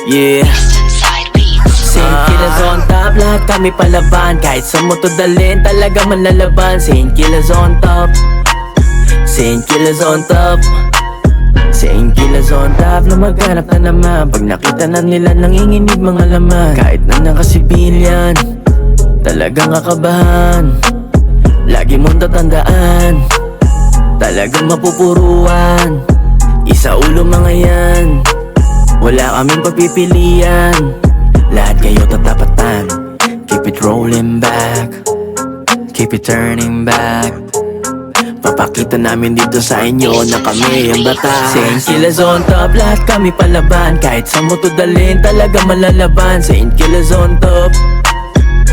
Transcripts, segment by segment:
Yeah. Saint Killers on top, lahat kami palaban. Kahit sa mo to dalhin, talaga manlalaban. Saint Killers on top, Saint Killers on top, Saint Killers on top. Na maghanap na naman pag nakita na nila nanginginig mga laman. Kahit na nakasibilyan, talagang kakabahan. Lagi mong tatandaan, talagang mapupuruan. Isa ulo mga yan, wala kaming pagpipilian. Lahat kayo tatapatan. Keep it rolling back, keep it turning back. Papakita namin dito sa inyo na kami ang batas. Saint Killers on top, lahat kami palaban. Kahit sa mo to dalhin, talaga malalaban. Saint Killers on top,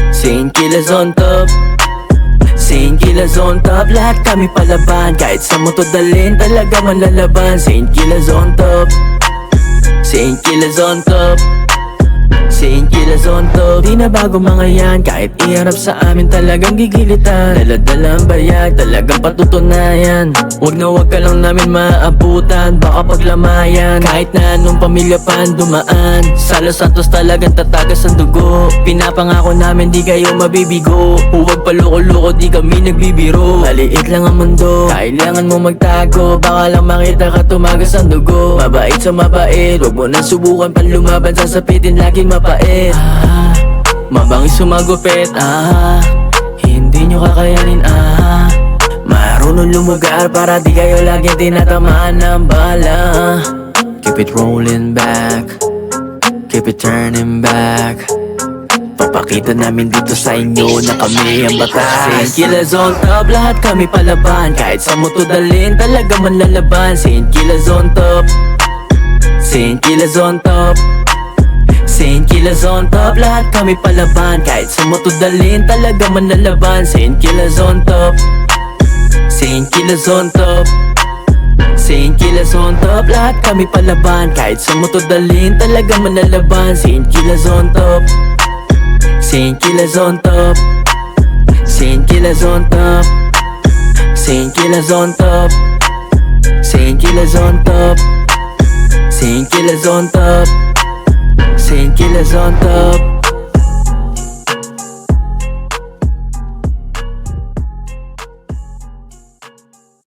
Saint Killers on top, Saint Killers on top, lahat kami palaban. Kahit sa mo to dalhin, talaga malalaban. Saint Killers on top, Saint Killers on top, Saint Killers on top. Di na bago mga yan, kahit iharap sa amin talagang gigilitan. Dala-dala ang bayag, talagang patutunayan. Wag na wag ka lang namin maabutan, baka paglamayan. Kahit na anong pamilya pa ang dumaan, sa Los Santos talagang tatagas ang dugo. Pinapangako namin di kayo mabibigo. Huwag paloko-loko, di kami nagbibiro. Maliit lang ang mundo, kailangan mo magtago. Baka lang makita ka tumagas ang dugo. Mabait sa mabait, wag mo nang subukan pang lumaban. Sasapitin laging mapait. Mabangis sumagupit, hindi nyo kakayanin, marunong lumugar para di kayo laging tinatamaan ng bala. Keep it rolling back, keep it turning back. Papakita namin dito sa inyo na kami ang batas. Saint Killers on top, lahat kami palaban. Kahit sa mo to dalhin, talaga manlalaban. Saint Killers on top, Saint Killers on top, Saint Killers on top, lahat kami palaban. Kahit sa mo to dalhin, talaga manlalaban. Saint Killers on top, Saint Killers on top, Saint Killers on top, lahat kami palaban. Kahit sa mo to dalhin, talaga manlalaban. Saint Killers on top, Saint Killers on top, Saint Killers on top, Saint Killers on top, Saint Killers on top, Saint Killers on top, Saint Killers on top.